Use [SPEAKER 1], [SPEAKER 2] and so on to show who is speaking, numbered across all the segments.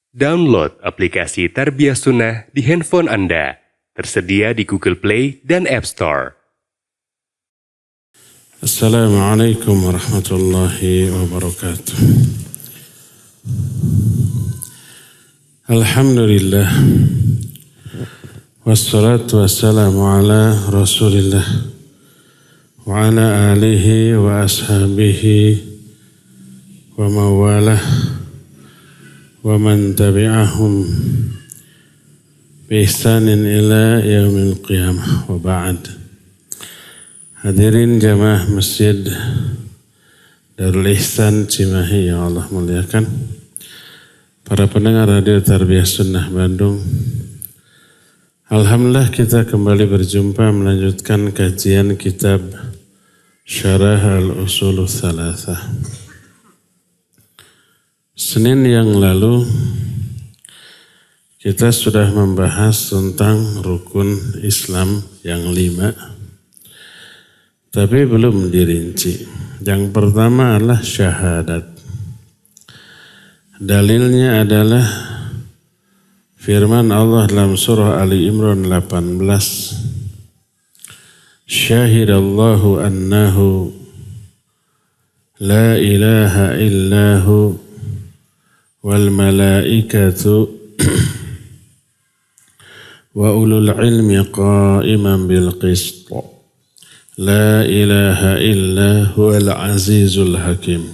[SPEAKER 1] Download aplikasi Tarbiyah Sunnah di handphone Anda. Tersedia di Google Play dan App Store.
[SPEAKER 2] Assalamualaikum warahmatullahi wabarakatuh. Alhamdulillah. Wassalatu wassalamu ala Rasulillah wa ala alihi wa ashabihi wa mawalah wa man tabi'ahum bi ihsanin ila yaumil qiyamah wa ba'd. Hadirin jamaah Masjid Darul Ihsan Cimahi yang Allah muliakan, para pendengar radio Tarbiyah Sunnah Bandung, alhamdulillah kita kembali berjumpa melanjutkan kajian kitab Syarah Al-Usulul Thalathah. Senin yang lalu kita sudah membahas tentang rukun Islam yang 5, tapi belum dirinci. Yang pertama adalah syahadat. Dalilnya adalah firman Allah dalam surah Ali Imran 18. Syahidallahu annahu la ilaha illahu wal malaikatu wa ulul ilmi qa'iman bil qist. La ilaha illa huwal azizul hakim.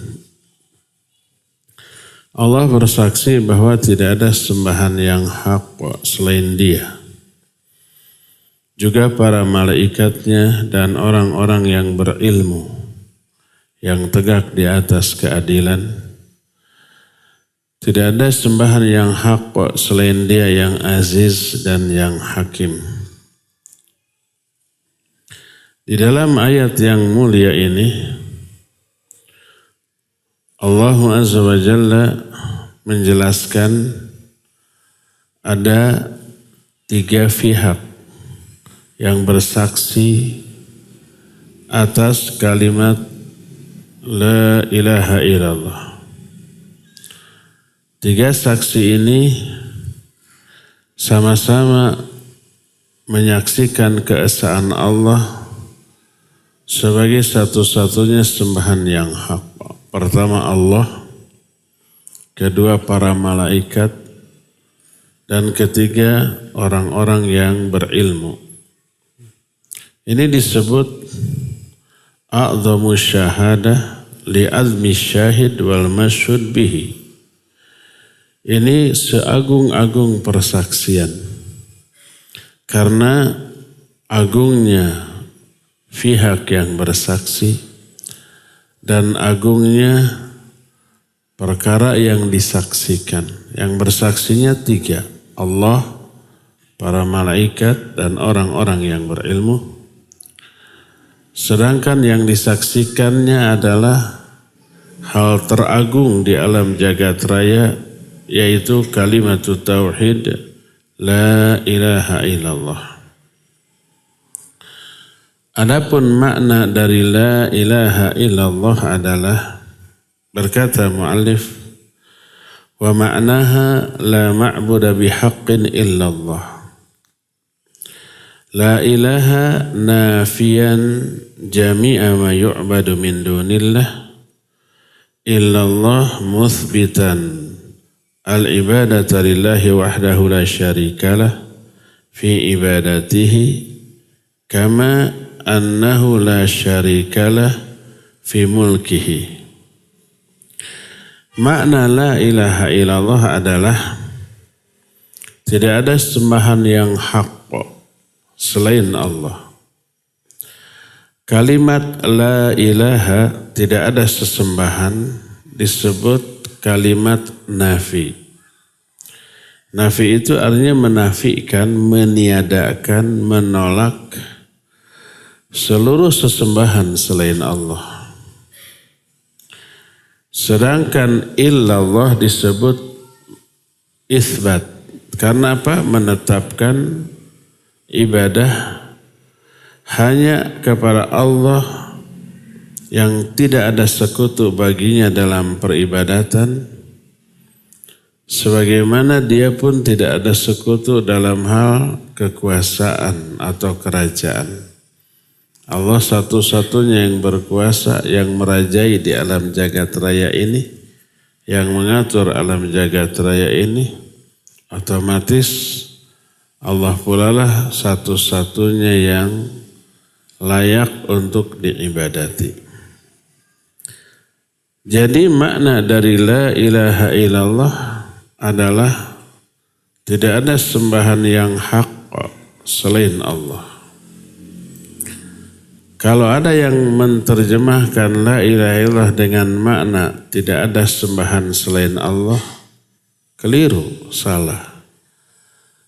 [SPEAKER 2] Allah bersaksi bahwa tidak ada sembahan yang hak selain Dia. Juga para malaikatnya dan orang-orang yang berilmu, yang tegak di atas keadilan. Tidak ada sembahan yang hak selain Dia yang aziz dan yang hakim. Di dalam ayat yang mulia ini, Allah Azza wa Jalla menjelaskan ada 3 pihak yang bersaksi atas kalimat La ilaha illallah. 3 saksi ini sama-sama menyaksikan keesaan Allah sebagai satu-satunya sembahan yang hak. Pertama Allah, kedua para malaikat, dan ketiga orang-orang yang berilmu. Ini disebut a'zamu syahadah li'azmi syahid wal masyhud bihi. Ini seagung-agung persaksian karena agungnya pihak yang bersaksi dan agungnya perkara yang disaksikan. Yang bersaksinya 3, Allah, para malaikat, dan orang-orang yang berilmu. Sedangkan yang disaksikannya adalah hal teragung di alam jagat raya, yaitu kalimat tauhid la ilaha illallah. Adapun makna dari la ilaha illallah adalah, berkata muallif, wa ma'naha la ma'buda bihaqqin illallah. La ilaha nafiyan jami'a ma yu'badu min dunillah illallah muthbitan al-ibadata lillahi wahdahu la syarikalah fi ibadatihi kama annahu la syarikalah fi mulkihi. Makna la ilaha illallah adalah tidak ada sembahan yang hak selain Allah. Kalimat la ilaha, tidak ada sesembahan, disebut kalimat nafi. Nafi itu artinya menafikan, meniadakan, menolak seluruh sesembahan selain Allah. Sedangkan illallah disebut isbat. Karena apa? Menetapkan ibadah hanya kepada Allah yang tidak ada sekutu baginya dalam peribadatan, sebagaimana dia pun tidak ada sekutu dalam hal kekuasaan atau kerajaan. Allah satu-satunya yang berkuasa, yang merajai di alam jagat raya ini, yang mengatur alam jagat raya ini. Otomatis Allah pula lah satu-satunya yang layak untuk diibadati. Jadi makna dari la ilaha illallah adalah tidak ada sembahan yang hak selain Allah. Kalau ada yang menerjemahkan la ilaha illallah dengan makna tidak ada sembahan selain Allah, keliru, salah.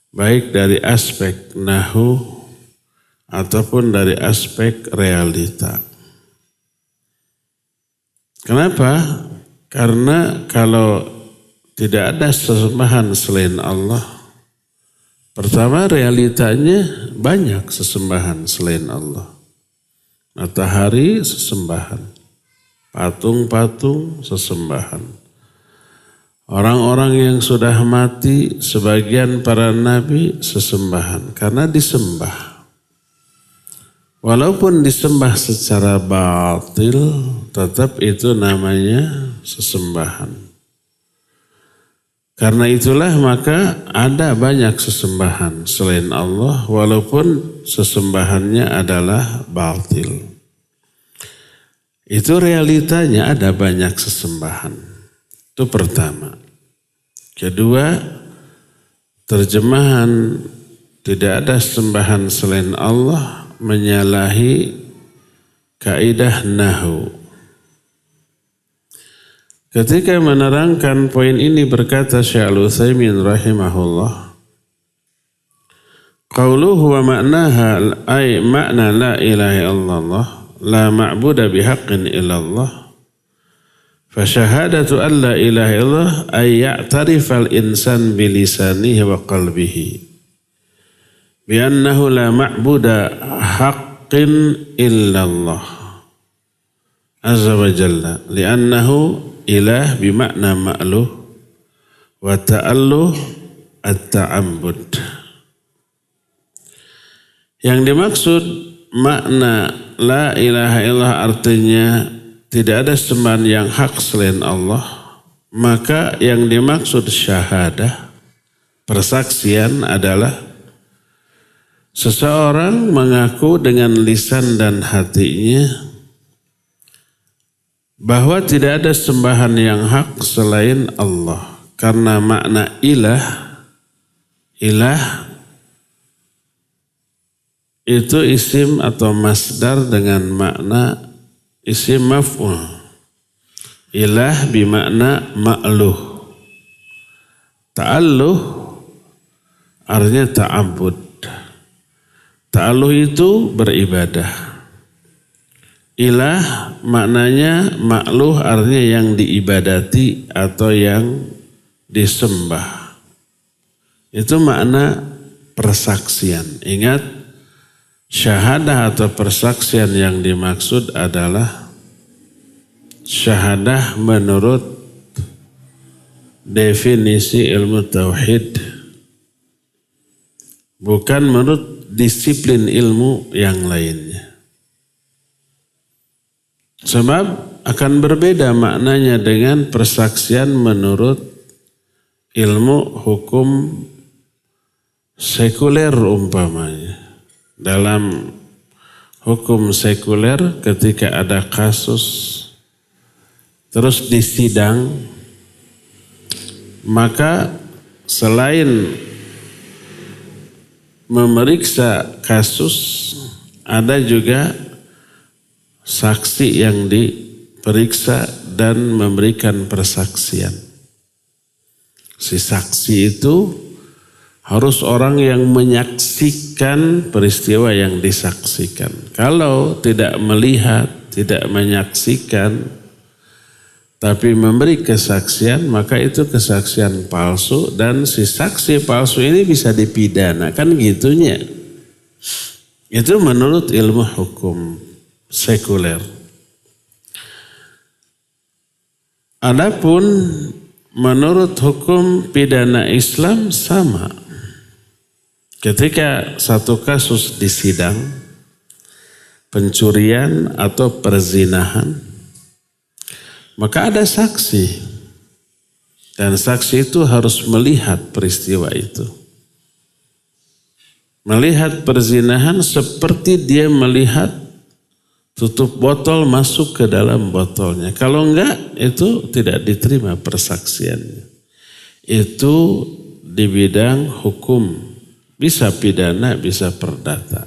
[SPEAKER 2] Baik dari aspek nahwu ataupun dari aspek realita. Kenapa? Karena kalau tidak ada sesembahan selain Allah, pertama realitanya banyak sesembahan selain Allah. Matahari sesembahan, patung-patung sesembahan. Orang-orang yang sudah mati, sebagian para nabi sesembahan karena disembah. Walaupun disembah secara batil, tetap itu namanya sesembahan. Karena itulah maka ada banyak sesembahan selain Allah walaupun sesembahannya adalah batil. Itu realitanya ada banyak sesembahan. Itu pertama. Kedua, terjemahan tidak ada sembahan selain Allah menyalahi kaidah nahwu. Ketika menerangkan poin ini berkata Syekh Al-Utsaimin rahimahullah, qauluhu wa ma'naha ay ma'na la ilaha illallah la ma'buda bihaqqin illallah fa syahadatu an la ilaha illallah ay ya'tarifal insan bilisanihi wa qalbihi bi annahu la ma'buda haqqin illallah azza wa jalla li'annahu ilah bimakna ma'luh wa ta'alluh at-ta'abbud. Yang dimaksud makna la ilaha illallah artinya tidak ada sembahan yang hak selain Allah, maka yang dimaksud syahadah, persaksian adalah seseorang mengaku dengan lisan dan hatinya bahwa tidak ada sembahan yang hak selain Allah. Karena makna ilah itu isim atau masdar dengan makna isim maf'ul. Ilah bimakna ma'luh. Ta'alluh artinya ta'abbud. Ta'alluh itu beribadah. Ilah maknanya ma'luh artinya yang diibadati atau yang disembah. Itu makna persaksian. Ingat, syahadah atau persaksian yang dimaksud adalah syahadah menurut definisi ilmu tauhid, bukan menurut disiplin ilmu yang lainnya. Sebab akan berbeda maknanya dengan persaksian menurut ilmu hukum sekuler umpamanya. Dalam hukum sekuler ketika ada kasus terus disidang, maka selain memeriksa kasus ada juga saksi yang diperiksa dan memberikan persaksian. Si saksi itu harus orang yang menyaksikan peristiwa yang disaksikan. Kalau tidak melihat, tidak menyaksikan, tapi memberi kesaksian, maka itu kesaksian palsu dan si saksi palsu ini bisa dipidana. Kan gitunya. Itu menurut ilmu hukum sekuler. Adapun menurut hukum pidana Islam sama. Ketika satu kasus di sidang, pencurian atau perzinahan, maka ada saksi. Dan saksi itu harus melihat peristiwa itu. Melihat perzinahan seperti dia melihat tutup botol masuk ke dalam botolnya. Kalau enggak, itu tidak diterima persaksiannya. Itu di bidang hukum. Bisa pidana, bisa perdata.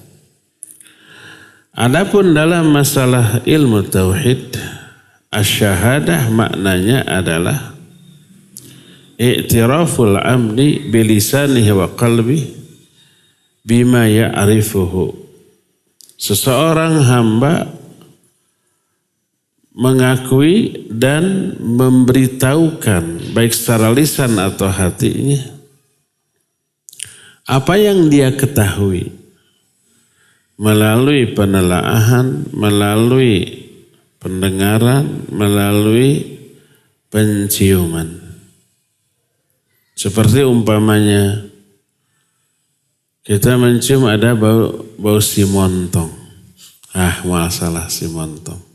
[SPEAKER 2] Adapun dalam masalah ilmu tauhid, asy-syahadah maknanya adalah i'tiraful amdi bilisanihi wa qalbi bima ya'rifuhu. Seseorang hamba mengakui dan memberitahukan baik secara lisan atau hatinya apa yang dia ketahui melalui penelaahan, melalui pendengaran, melalui penciuman. Seperti umpamanya kita mencium ada bau si montong. Masalah si montong.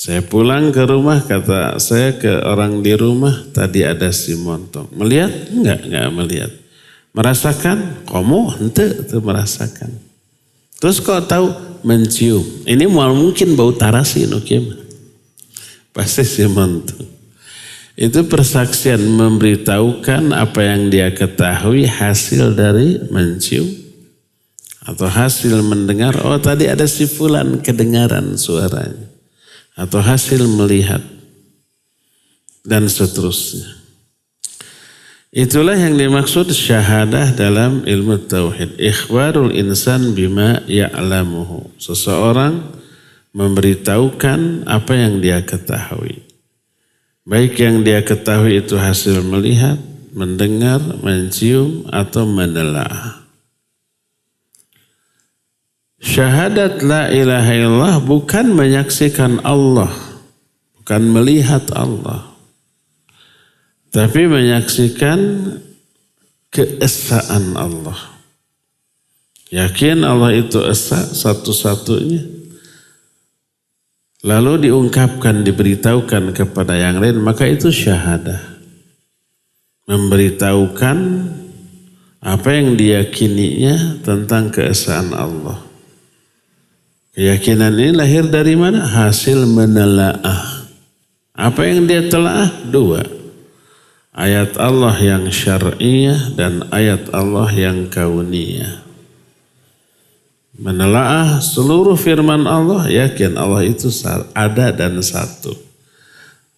[SPEAKER 2] Saya pulang ke rumah, kata saya ke orang di rumah, tadi ada si montong. Melihat? Enggak melihat. Merasakan? Kamu ente merasakan. Terus kau tahu? Mencium. Ini mungkin bau tarasi, pasti si montong. Itu persaksian memberitahukan apa yang dia ketahui hasil dari mencium. Atau hasil mendengar, oh tadi ada si fulan kedengaran suaranya. Atau hasil melihat dan seterusnya. Itulah yang dimaksud syahadah dalam ilmu tauhid. Ikhbarul insan bima ya'lamuhu. Seseorang memberitahukan apa yang dia ketahui. Baik yang dia ketahui itu hasil melihat, mendengar, mencium atau menelaah. Syahadat la ilaha illallah bukan menyaksikan Allah, bukan melihat Allah, tapi menyaksikan keesaan Allah. Yakin Allah itu esa satu-satunya, lalu diungkapkan, diberitahukan kepada yang lain, maka itu syahadah. Memberitahukan apa yang diyakininya tentang keesaan Allah. Keyakinan ini lahir dari mana? Hasil menelaah. Apa yang dia telaah? 2. Ayat Allah yang syar'iyah dan ayat Allah yang kauniyah. Menelaah seluruh firman Allah, yakin Allah itu ada dan satu.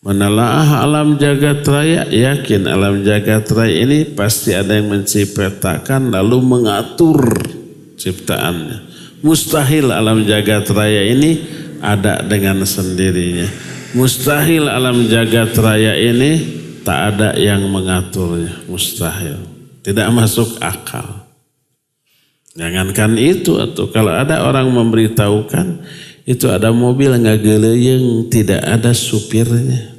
[SPEAKER 2] Menelaah alam jagat raya, yakin alam jagat raya ini pasti ada yang menciptakan lalu mengatur ciptaannya. Mustahil alam jagat raya ini ada dengan sendirinya. Mustahil alam jagat raya ini tak ada yang mengaturnya. Mustahil. Tidak masuk akal. Jangankan itu, atau kalau ada orang memberitahukan itu ada mobil ngageleyeng tidak ada supirnya.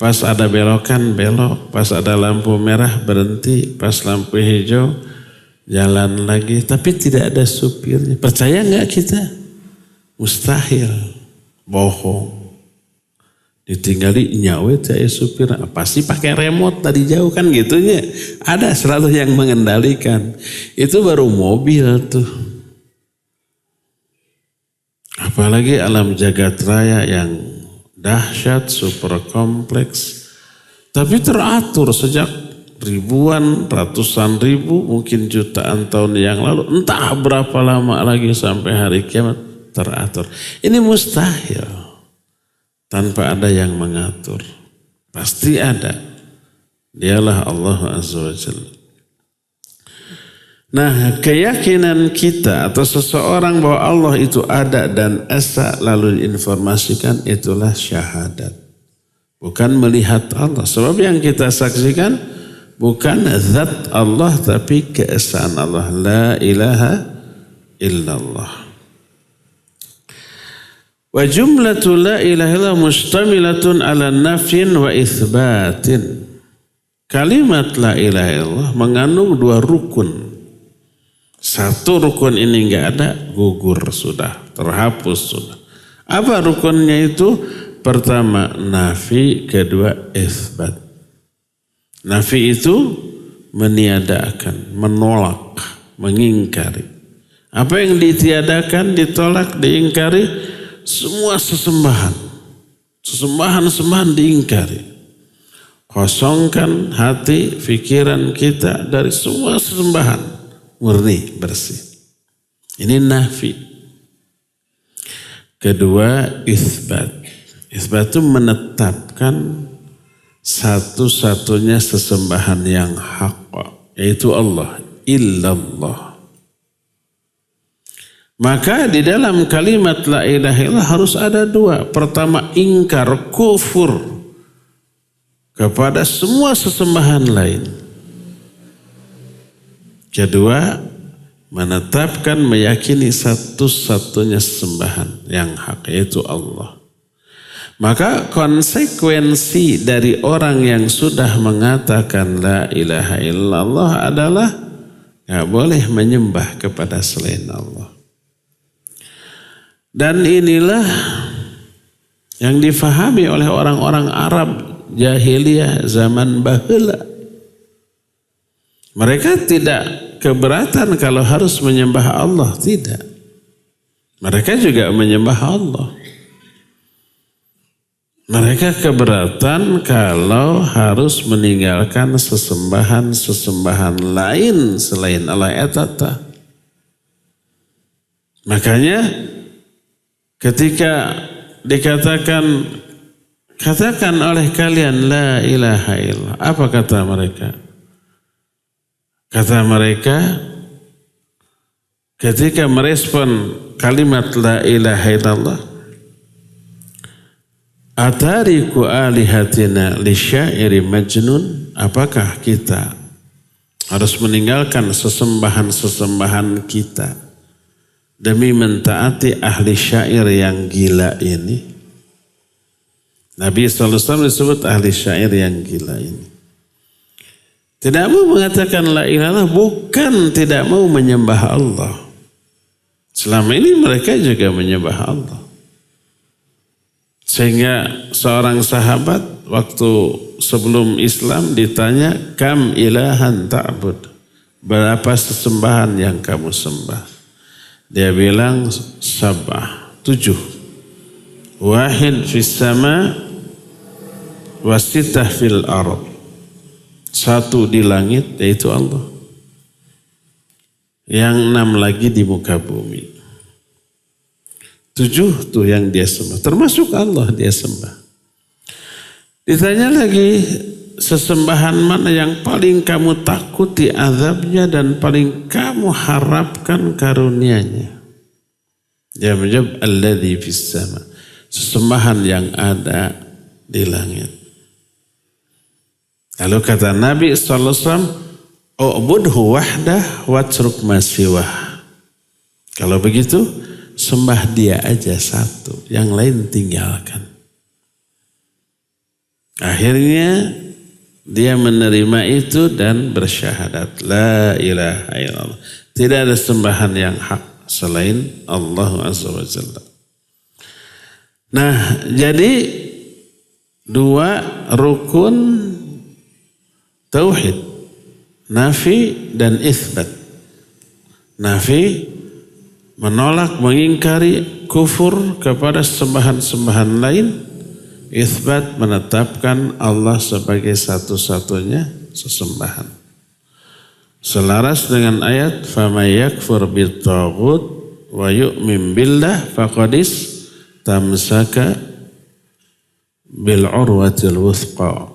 [SPEAKER 2] Pas ada belokan belok, pas ada lampu merah berhenti, pas lampu hijau jalan lagi, tapi tidak ada supirnya. Percaya nggak kita? Mustahil. Bohong. Ditinggali nyawa saya supir. Pasti pakai remote tadi jauh kan gitunya. Ada selalu yang mengendalikan. Itu baru mobil tuh. Apalagi alam jagat raya yang dahsyat, super kompleks. Tapi teratur sejak ribuan, ratusan ribu, mungkin jutaan tahun yang lalu, entah berapa lama lagi sampai hari kiamat teratur. Ini mustahil tanpa ada yang mengatur. Pasti ada. Dialah Allah Azza wa Jalla. Nah, keyakinan kita atau seseorang bahwa Allah itu ada dan esa lalu diinformasikan, itulah syahadat. Bukan melihat Allah. Sebab yang kita saksikan bukan zat Allah tapi keesaan Allah. La ilaha illallah. Wa jumlatu la ilaha illallah mustamilatun ala nafyin wa itsbatin. Kalimat la ilaha illallah mengandung dua rukun. Satu rukun ini enggak ada, gugur sudah, terhapus sudah. Apa rukunnya itu? Pertama nafi, kedua itsbat. Nafi itu meniadakan, menolak, mengingkari. Apa yang ditiadakan, ditolak, diingkari? Semua sesembahan. Sesembahan diingkari. Kosongkan hati, pikiran kita dari semua sesembahan. Murni, bersih. Ini nafi. Kedua, itsbat. Itsbat itu menetapkan satu-satunya sesembahan yang hak, yaitu Allah. Illallah. Maka di dalam kalimat la ilaha illallah harus ada dua. Pertama, ingkar, kufur kepada semua sesembahan lain. Kedua, menetapkan, meyakini satu-satunya sesembahan yang hak, yaitu Allah. Maka konsekuensi dari orang yang sudah mengatakan la ilaha illallah adalah gak boleh menyembah kepada selain Allah. Dan inilah yang difahami oleh orang-orang Arab jahiliyah zaman baheula. Mereka tidak keberatan kalau harus menyembah Allah, tidak. Mereka juga menyembah Allah. Mereka keberatan kalau harus meninggalkan sesembahan-sesembahan lain selain Allah etata. Makanya ketika dikatakan, katakan oleh kalian la ilaha illallah. Apa kata mereka? Kata mereka ketika merespon kalimat la ilaha illallah, atariku alihatina li syairi majnun. Apakah kita harus meninggalkan sesembahan-sesembahan kita demi mentaati ahli syair yang gila ini? Nabi SAW disebut ahli syair yang gila ini. Tidak mau mengatakan la ilaha, bukan tidak mau menyembah Allah. Selama ini mereka juga menyembah Allah. Sehingga seorang sahabat waktu sebelum Islam ditanya, kam ilahan ta'bud, berapa sesembahan yang kamu sembah? Dia bilang 7. Wahid fis sama wa sitah fil ard. 1 di langit yaitu Allah. Yang 6 lagi di muka bumi. 7 tuh yang dia sembah. Termasuk Allah dia sembah. Ditanya lagi, sesembahan mana yang paling kamu takuti azabnya dan paling kamu harapkan karunia-Nya? Dia menjawab, alladzi fis sama. Sesembahan yang ada di langit. Lalu kata Nabi SAW, u'budhu wahdah watruk ma siwah. Kalau begitu, sembah dia aja satu, yang lain tinggalkan. Akhirnya dia menerima itu dan bersyahadat la ilaha illallah. Tidak ada sembahan yang hak selain Allah Azza wa Jalla. Nah, jadi 2 rukun tauhid, nafi dan itsbat. Nafi menolak, mengingkari, kufur kepada sembahan-sembahan lain. Itsbat menetapkan Allah sebagai satu-satunya sesembahan. Selaras dengan ayat faman yakfur bit-taghut wa yu'min billah faqadis tamsaka bil urwatil wuthqa.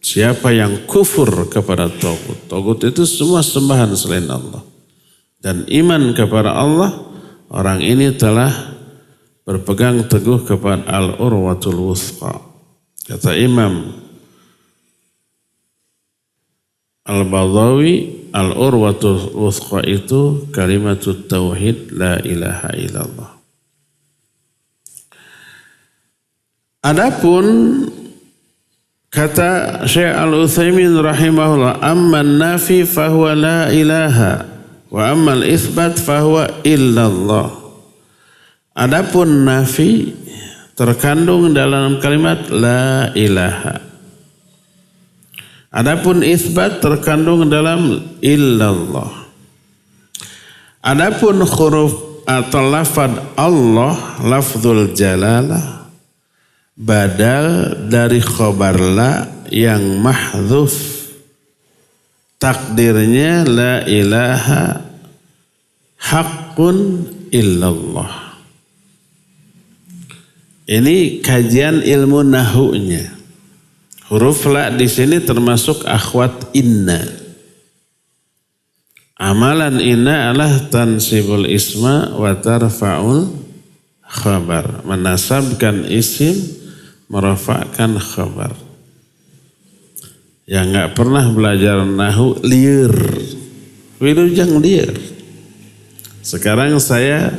[SPEAKER 2] Siapa yang kufur kepada taghut. Taghut itu semua sembahan selain Allah. Dan iman kepada Allah, orang ini telah berpegang teguh kepada al-urwatul wuthqa. Kata Imam Al-Badawi, al-urwatul wuthqa itu kalimatut tauhid la ilaha illallah. Adapun kata Syekh Al-Utsaimin rahimahullah, amman nafi fahuwa la ilaha wa ammal itsbat fahuwa illallah. Adapun nafi terkandung dalam kalimat la ilaha. Adapun itsbat terkandung dalam illallah. Adapun huruf atau lafaz Allah, lafzul jalalah, badal dari khobar la yang mahdzuf, takdirnya la ilaha haqqun illallah. Ini kajian ilmu nahunya. Huruf la di sini termasuk akhwat inna. Amalan inna adalah tansibul isma wa tarfa'ul khabar, menasabkan isim, merafa'kan khabar. Yang nggak pernah belajar nahu liar, wilujeng liar. Sekarang saya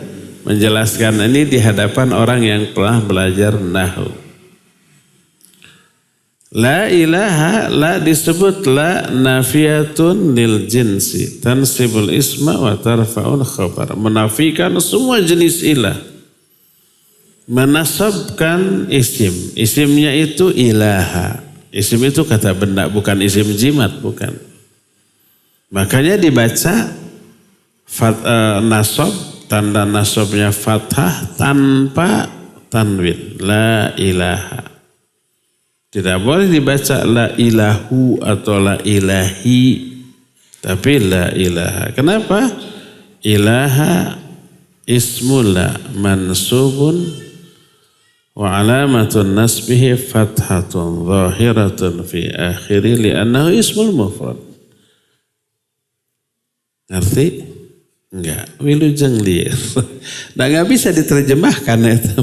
[SPEAKER 2] menjelaskan ini di hadapan orang yang telah belajar nahu. La ilaha, la disebut la nafiyatun lil jinsi, tansibul isma wa tarfa'ul khabar, menafikan semua jenis ilah, menasabkan isim, isimnya itu ilaha, isim itu kata benda, bukan isim jimat, bukan. Makanya dibaca nasab, tanda nasabnya fathah tanpa tanwin, la ilaha. Tidak boleh dibaca la ilahu atau la ilahi, tapi la ilaha. Kenapa? Ilaha ismul la mansubun wa alamatun nasbihi fathatun zahiratun fi akhiri li'annahu ismul mufrad. Ngerti? Enggak, wilujeng liar. Nggak bisa diterjemahkan itu.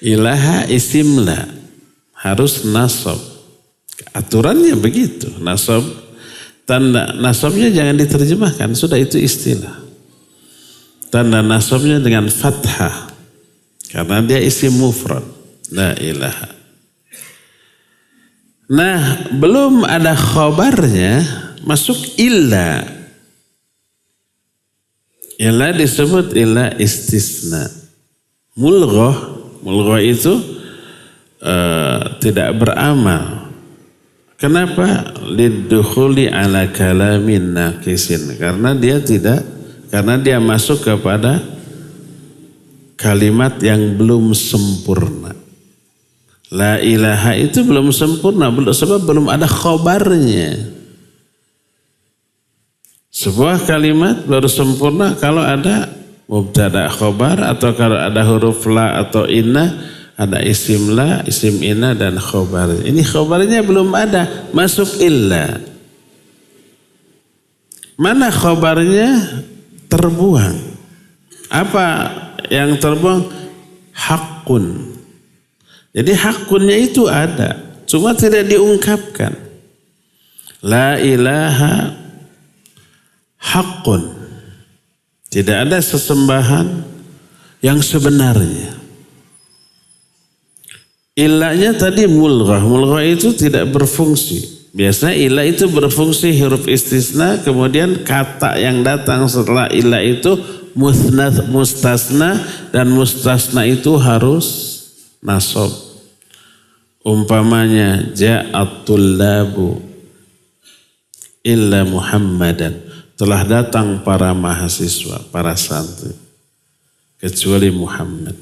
[SPEAKER 2] Ilaha isim la. Harus nasab. Aturannya begitu. Nasab, tanda nasabnya jangan diterjemahkan. Sudah itu istilah. Tanda nasabnya dengan fathah. Karena dia isim mufrad. La ilaha. Nah, belum ada khabarnya, masuk illa. Illa disebut illa istisna. Mulghah itu tidak beramal. Kenapa? Lidukhuli ala kalamin naqisin. Karena dia masuk kepada kalimat yang belum sempurna. La ilaha itu belum sempurna, sebab belum ada khobarnya. Sebuah kalimat baru sempurna kalau ada mubtada khobar, atau kalau ada huruf la atau inna, ada isim la, isim inna, dan khobar. Ini khobarnya belum ada, masuk illa. Mana khobarnya? Terbuang. Apa yang terbuang? Haqqun. Jadi haqqunnya itu ada, cuma tidak diungkapkan. La ilaha haqqun. Tidak ada sesembahan yang sebenarnya. Ilahnya tadi mulghah. Mulghah itu tidak berfungsi. Biasanya ilah itu berfungsi huruf istisna, kemudian kata yang datang setelah ilah itu mustasna, dan mustasna itu harus nasab. Umpamanya ja'at tullabu illa Muhammadan. Telah datang para mahasiswa, para santri, kecuali Muhammad.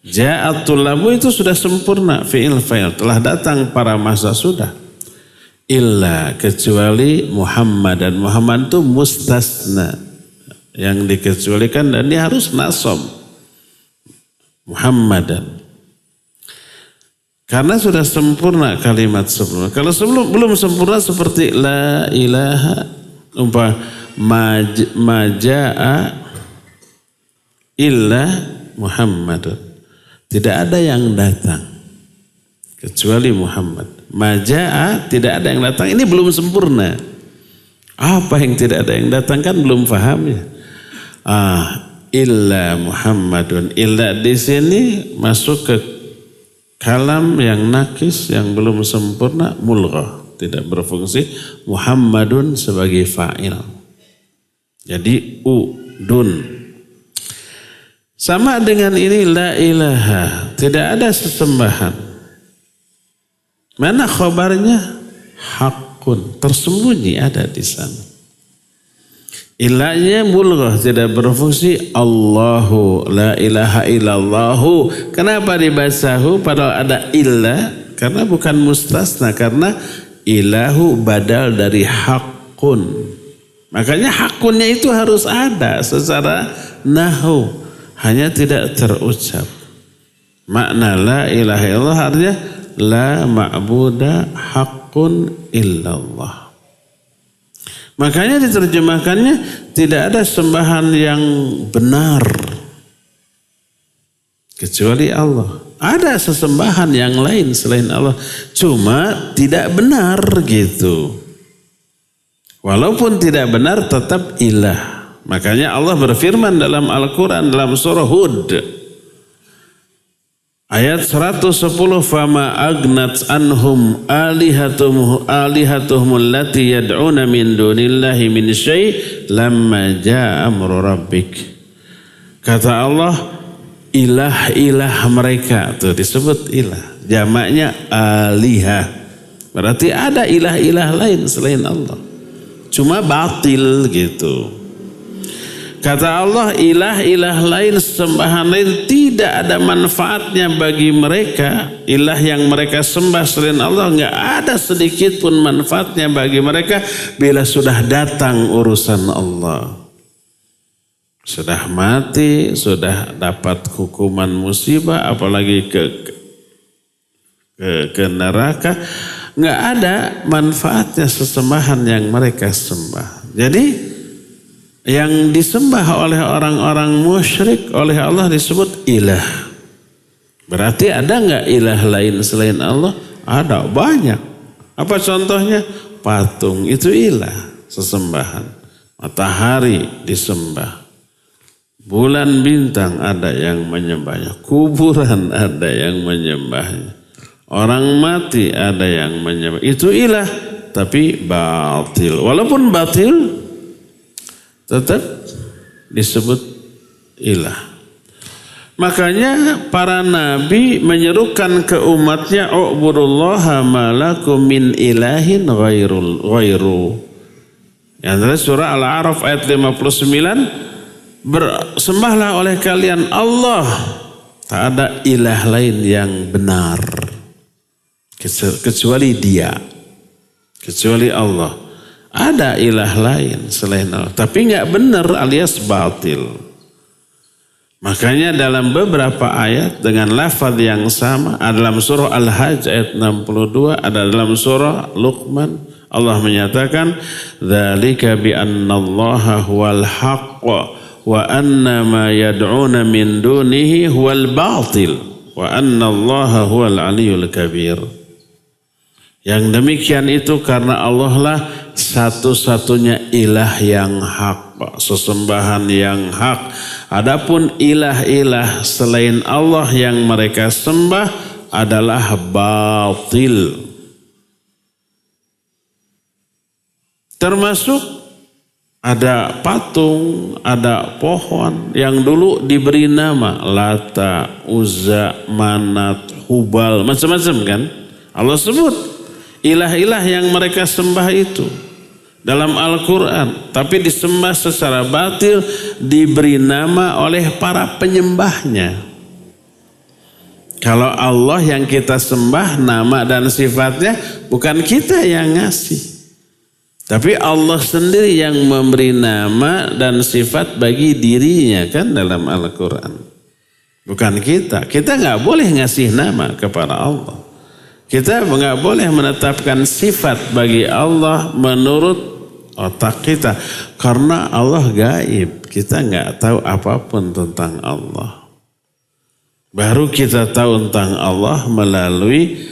[SPEAKER 2] Ja'atul labu itu sudah sempurna, fi'il fa'il, telah datang para masa sudah. Illa, kecuali Muhammad, dan Muhammad itu mustasna, yang dikecualikan, dan dia harus nasab Muhammadan. Karena sudah sempurna kalimat sebelumnya. Kalau belum sempurna seperti la ilaha, maja'a illa Muhammadun. Tidak ada yang datang kecuali Muhammad. Maja'a, tidak ada yang datang. Ini belum sempurna. Apa yang tidak ada yang datang, kan belum paham ya. Illa Muhammadun. Illa di sini masuk ke Kalam yang nakis, yang belum sempurna, mulghah, tidak berfungsi. Muhammadun sebagai fa'il. Jadi dun. Sama dengan ini la ilaha, tidak ada sesembahan. Mana khabarnya? Hakun, tersembunyi ada di sana. Ilahnya mulghah, tidak berfungsi. Allahu la ilaha illallahu. Kenapa dibasahu padahal ada ilah? Karena bukan mustasna, karena ilahu badal dari hakun. Makanya hakunnya itu harus ada secara nahu, hanya tidak terucap. Makna la ilaha illallah artinya la ma'buda hakun illallah. Makanya diterjemahkannya tidak ada sembahan yang benar kecuali Allah. Ada sesembahan yang lain selain Allah, cuma tidak benar gitu. Walaupun tidak benar tetap ilah. Makanya Allah berfirman dalam Al-Quran dalam surah Hud ayat 110, fama agnat anhum alihatuhum allati yad'una min dunillahi min syai' lamma jaa amru rabbik. Kata Allah, ilah-ilah mereka itu disebut ilah, jamaknya alihah. Berarti ada ilah-ilah lain selain Allah, cuma batil gitu. Kata Allah, ilah-ilah lain, sembahan lain tidak ada manfaatnya bagi mereka. Ilah yang mereka sembah selain Allah nggak ada sedikit pun manfaatnya bagi mereka bila sudah datang urusan Allah. Sudah mati, sudah dapat hukuman musibah, apalagi ke neraka, nggak ada manfaatnya sesembahan yang mereka sembah. Jadi yang disembah oleh orang-orang musyrik oleh Allah disebut ilah. Berarti ada nggak ilah lain selain Allah? Ada, banyak. Apa contohnya? Patung itu ilah, sesembahan. Matahari disembah. Bulan bintang ada yang menyembahnya. Kuburan ada yang menyembahnya. Orang mati ada yang menyembah. Itu ilah, tapi batil. Walaupun batil, tetap disebut ilah. Makanya para nabi menyerukan ke umatnya, u'budullaha ma lakum min ilahin ghairu. Yang adalah surah Al-A'raf ayat 59, bersembahlah oleh kalian Allah, tak ada ilah lain yang benar kecuali Dia, kecuali Allah. Ada ilah lain selain Allah, tapi nggak benar alias batil. Makanya dalam beberapa ayat dengan lafaz yang sama, ada dalam surah Al-Hajj ayat 62, ada dalam surah Luqman, Allah menyatakan, dzalika bi annallaha huwal haqq wa anna ma yad'una min dunihi huwal batil wa annallaha huwal aliyyul kabir. Yang demikian itu karena Allah lah satu-satunya ilah yang hak, sesembahan yang hak. Adapun ilah-ilah selain Allah yang mereka sembah adalah batil. Termasuk ada patung, ada pohon yang dulu diberi nama Lata, Uzza, Manat, Hubal, macam-macam kan. Allah sebut ilah-ilah yang mereka sembah itu dalam Al-Quran, tapi disembah secara batil, diberi nama oleh para penyembahnya. Kalau Allah yang kita sembah, nama dan sifatnya bukan kita yang ngasih, tapi Allah sendiri yang memberi nama dan sifat bagi dirinya kan dalam Al-Quran. Bukan kita. Kita nggak boleh ngasih nama kepada Allah. Kita nggak boleh menetapkan sifat bagi Allah menurut otak kita. Karena Allah gaib. Kita nggak tahu apapun tentang Allah. Baru kita tahu tentang Allah melalui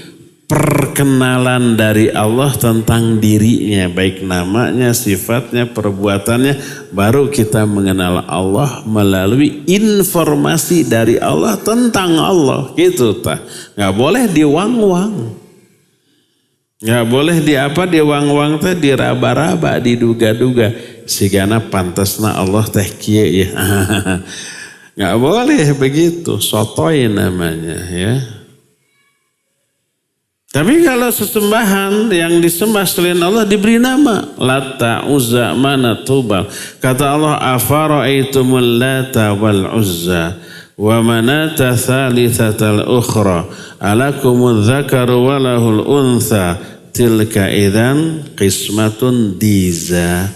[SPEAKER 2] perkenalan dari Allah tentang dirinya, baik namanya, sifatnya, perbuatannya, baru kita mengenal Allah melalui informasi dari Allah tentang Allah, gitu tah. Nggak boleh diwang-wang, nggak boleh diwang-wang teh, diraba-raba, diduga-duga. Sigana pantasna Allah teh kieu ya. Nggak boleh begitu, sotoy namanya ya. Tapi kalau sesembahan yang disembah selain Allah diberi nama Lata, Uzza, Manat, Tubal. Kata Allah, afara'aitumul Lata wal Uzza wa Manata thalithatal ukhra alakumul dzakaru wa lahul untha tilka idzan qismatun diza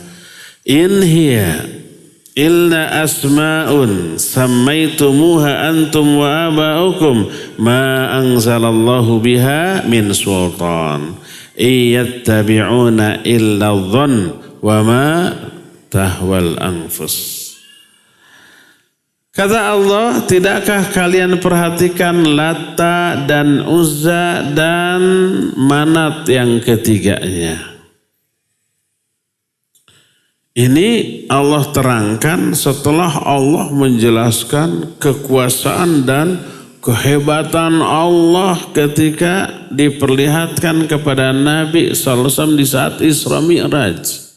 [SPEAKER 2] in hiya illa asma'un sammaitumuha antum wa aba'ukum ma anzalallahu biha min sultan iyattabi'una illa dhann wa ma tahwal anfus. Kata Allah, tidakkah kalian perhatikan Lata dan Uzza dan Manat yang ketiganya? Ini Allah terangkan setelah Allah menjelaskan kekuasaan dan kehebatan Allah ketika diperlihatkan kepada Nabi SAW di saat Isra Mi'raj.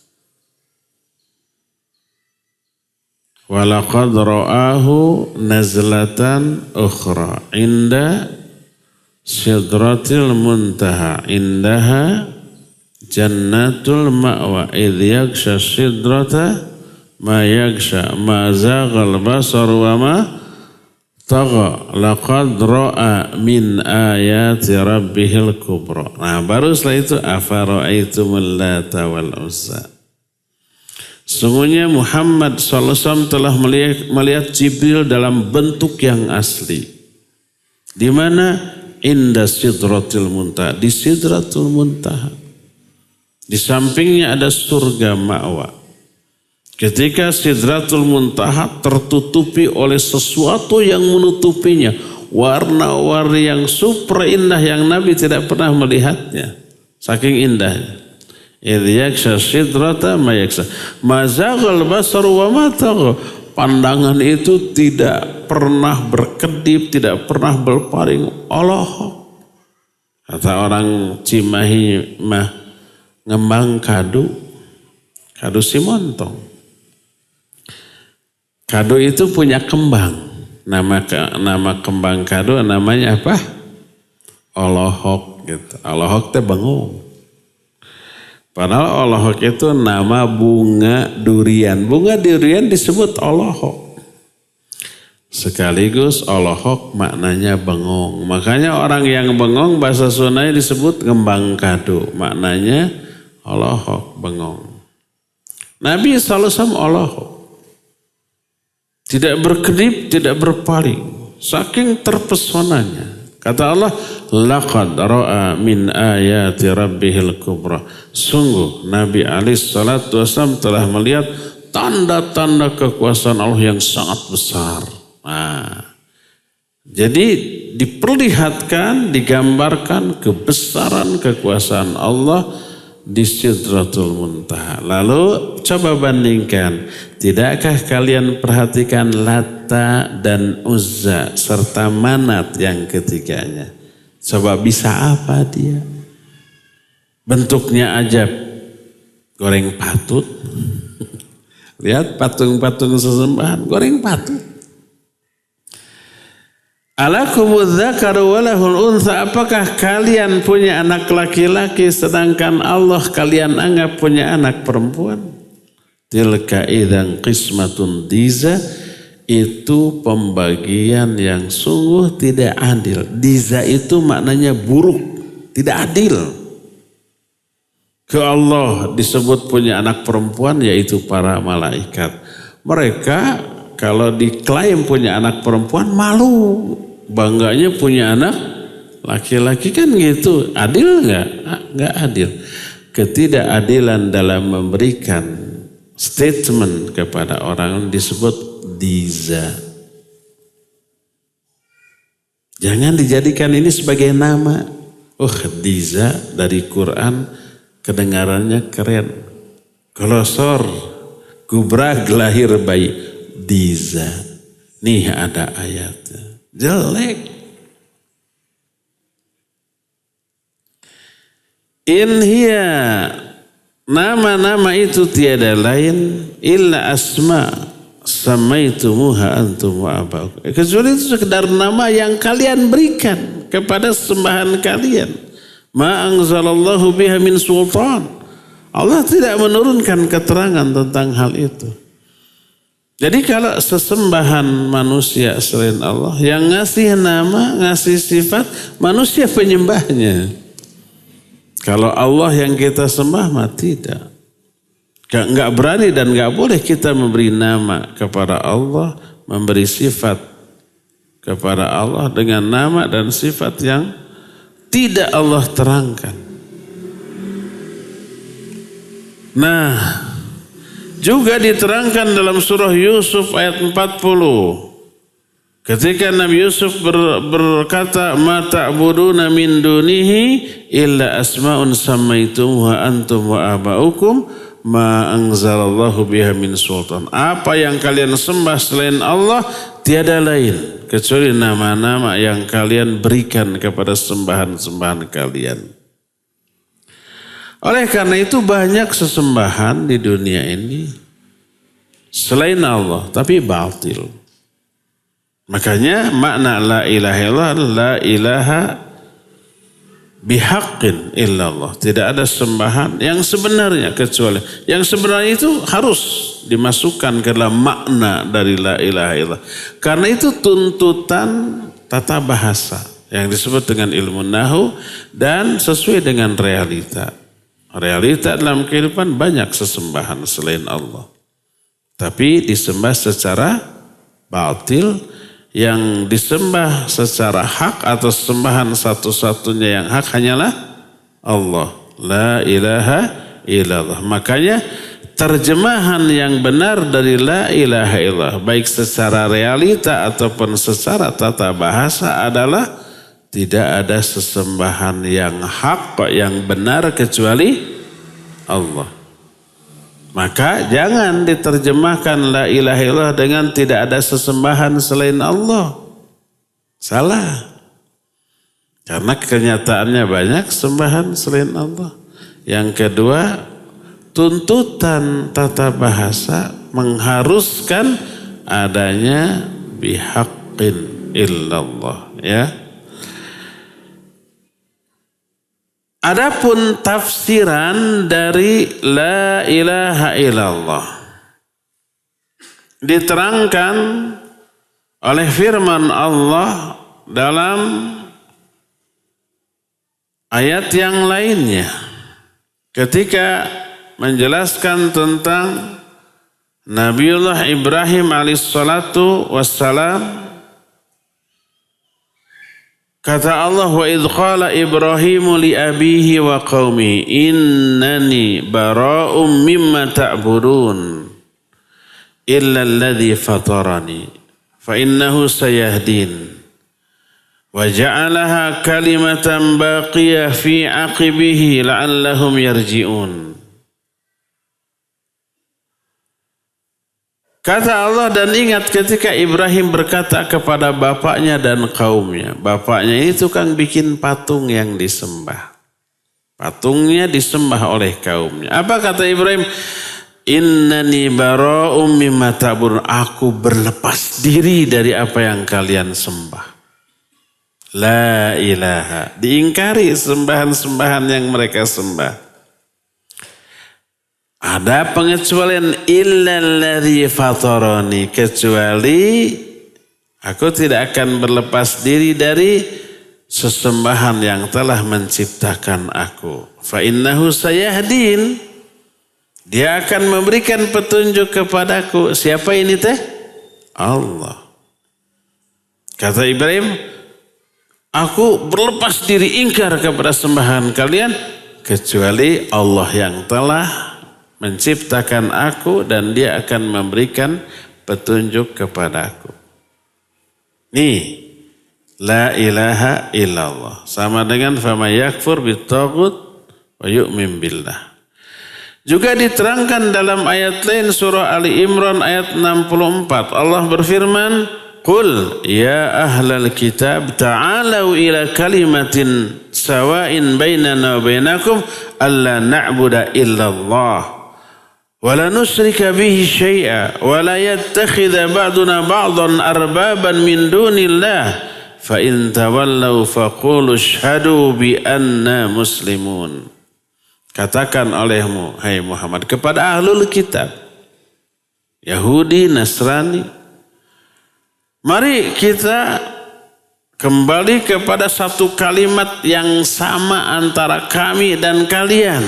[SPEAKER 2] Walaqad ra'ahu nazlatan ukhra inda sidratil muntaha indaha Jannatul ma'wa idh yaghsha sidrata ma yaghsha ma zaghal basar wa ma tagha laqad ra'a min ayati rabbihil kubra. Nah, baru setelah itu afara'aitumul Lata wal Uzza. Sungguhnya Muhammad SAW telah melihat Jibril dalam bentuk yang asli. Di mana? Inda sidratil muntaha, di sidratul muntaha. Di sampingnya ada surga ma'wa. Ketika sidratul muntaha tertutupi oleh sesuatu yang menutupinya. Warna-warni yang super indah yang Nabi tidak pernah melihatnya. Saking indahnya. Idh yaksha sidrata ma yaksha. Ma zaghal basar wa ma tagha. Pandangan itu tidak pernah berkedip, tidak pernah berpaling. Allah. Kata orang Cimahi mah, ngembang kadu simontong. Kadu itu punya kembang. Nama kembang kadu namanya apa? Alohok gitu. Alohok teh bengung. Padahal alohok itu nama bunga durian. Bunga durian disebut alohok. Sekaligus alohok maknanya bengong. Makanya orang yang bengong bahasa Sundanya disebut ngembang kadu. Maknanya Alohok, bengong. Nabi SAW Alohok. Tidak berkedip, tidak berpaling. Saking terpesonanya. Kata Allah, laqad ra'a min ayati rabbihil kubra. Sungguh Nabi SAW telah melihat tanda-tanda kekuasaan Allah yang sangat besar. Nah, jadi diperlihatkan, digambarkan kebesaran kekuasaan Allah di Sidratul Muntaha. Lalu coba bandingkan, tidakkah kalian perhatikan Lata dan Uzza serta Manat yang ketiganya? Coba bisa apa dia? Bentuknya aja goreng patut. Lihat patung-patung sesembahan, goreng patut. Alakumudz dzakaru wa lahul untha. Apakah kalian punya anak laki-laki sedangkan Allah kalian anggap punya anak perempuan? Tilka idzan qismatun diza. Itu pembagian yang sungguh tidak adil. Diza itu maknanya buruk, tidak adil. Ke Allah disebut punya anak perempuan yaitu para malaikat. Mereka kalau diklaim punya anak perempuan malu, bangganya punya anak laki-laki kan gitu. Adil nggak? Nggak adil. Ketidakadilan dalam memberikan statement kepada orang disebut diza. Jangan dijadikan ini sebagai nama. Diza dari Quran kedengarannya keren. Glosor, gubrag lahir bayi. Diza. Nih ada ayatnya. Jelek. In hiya, nama-nama itu tiada lain illa asma samaitumuha antum wa aba'ukum. Kecuali itu sekedar nama yang kalian berikan kepada sembahan kalian. Ma anzalallahu biha min sultan. Allah tidak menurunkan keterangan tentang hal itu. Jadi kalau sesembahan manusia selain Allah, yang ngasih nama, ngasih sifat, manusia penyembahnya. Kalau Allah yang kita sembah mah tidak. Enggak berani dan enggak boleh kita memberi nama kepada Allah, memberi sifat kepada Allah dengan nama dan sifat yang tidak Allah terangkan. Nah, juga diterangkan dalam surah Yusuf ayat 40. Ketika Nabi Yusuf berkata, "Ma ta'buduna min dunihi illa asma'un sammaitumuha antum wa aba'ukum ma anzalallahu biha min sultan." Apa yang kalian sembah selain Allah tiada lain kecuali nama-nama yang kalian berikan kepada sembahan-sembahan kalian. Oleh karena itu banyak sesembahan di dunia ini selain Allah tapi batil. Makanya makna la ilaha illallah la ilaha bihaqqin illallah. Tidak ada sembahan yang sebenarnya kecuali. Yang sebenarnya itu harus dimasukkan ke dalam makna dari la ilaha illallah. Karena itu tuntutan tata bahasa yang disebut dengan ilmu nahu dan sesuai dengan realita. Realita dalam kehidupan banyak sesembahan selain Allah. Tapi disembah secara batil, yang disembah secara hak atau sembahan satu-satunya yang hak hanyalah Allah. La ilaha illallah. Makanya terjemahan yang benar dari la ilaha illallah baik secara realita ataupun secara tata bahasa adalah tidak ada sesembahan yang hak, yang benar kecuali Allah. Maka jangan diterjemahkan la ilaha illallah dengan tidak ada sesembahan selain Allah. Salah. Karena kenyataannya banyak sembahan selain Allah. Yang kedua, tuntutan tata bahasa mengharuskan adanya bihaqqin illallah, ya. Adapun tafsiran dari la ilaha illallah diterangkan oleh firman Allah dalam ayat yang lainnya ketika menjelaskan tentang Nabiullah Ibrahim alaihissalatu wassalam. Kata Allah, wa idh qala Ibrahimu li abihi wa qaumihi innani bara'um mimma ta'budun illa alladhi fatarani fa innahu sayahdin wa ja'alaha kalimatan baqiyah fi aqibihi la'allahum yarji'un. Kata Allah, dan ingat ketika Ibrahim berkata kepada bapaknya dan kaumnya. Bapaknya ini tukang bikin patung yang disembah. Patungnya disembah oleh kaumnya. Apa kata Ibrahim? Innani bara'um mimma ta'budun. Aku berlepas diri dari apa yang kalian sembah. La ilaha. Diingkari sembahan-sembahan yang mereka sembah. Ada pengecualian illalladzi fatarani, kecuali aku tidak akan berlepas diri dari sesembahan yang telah menciptakan aku. Fa innahu sayahdin, dia akan memberikan petunjuk kepadaku. Siapa ini teh? Allah. Kata Ibrahim, aku berlepas diri ingkar kepada sembahan kalian kecuali Allah yang telah menciptakan aku dan dia akan memberikan petunjuk kepadaku. Nih, La ilaha illallah. Sama dengan faman yakfur bitaghut wa yu'min billah. Juga diterangkan dalam ayat lain surah Ali Imran ayat 64. Allah berfirman, "Qul ya ahlal kitab ta'alau ila kalimatin sawa'in bainana wa bainakum alla na'budu illallah wa la nusyrika bihi syai'a wa la yattakhidha ba'duna ba'dan arbaban min dunillah fa in tawallaw faqulu ashhadu bi anna muslimun." Katakan olehmu, hai Muhammad, kepada ahlul kitab, Yahudi, Nasrani, mari kita kembali kepada satu kalimat yang sama antara kami dan kalian.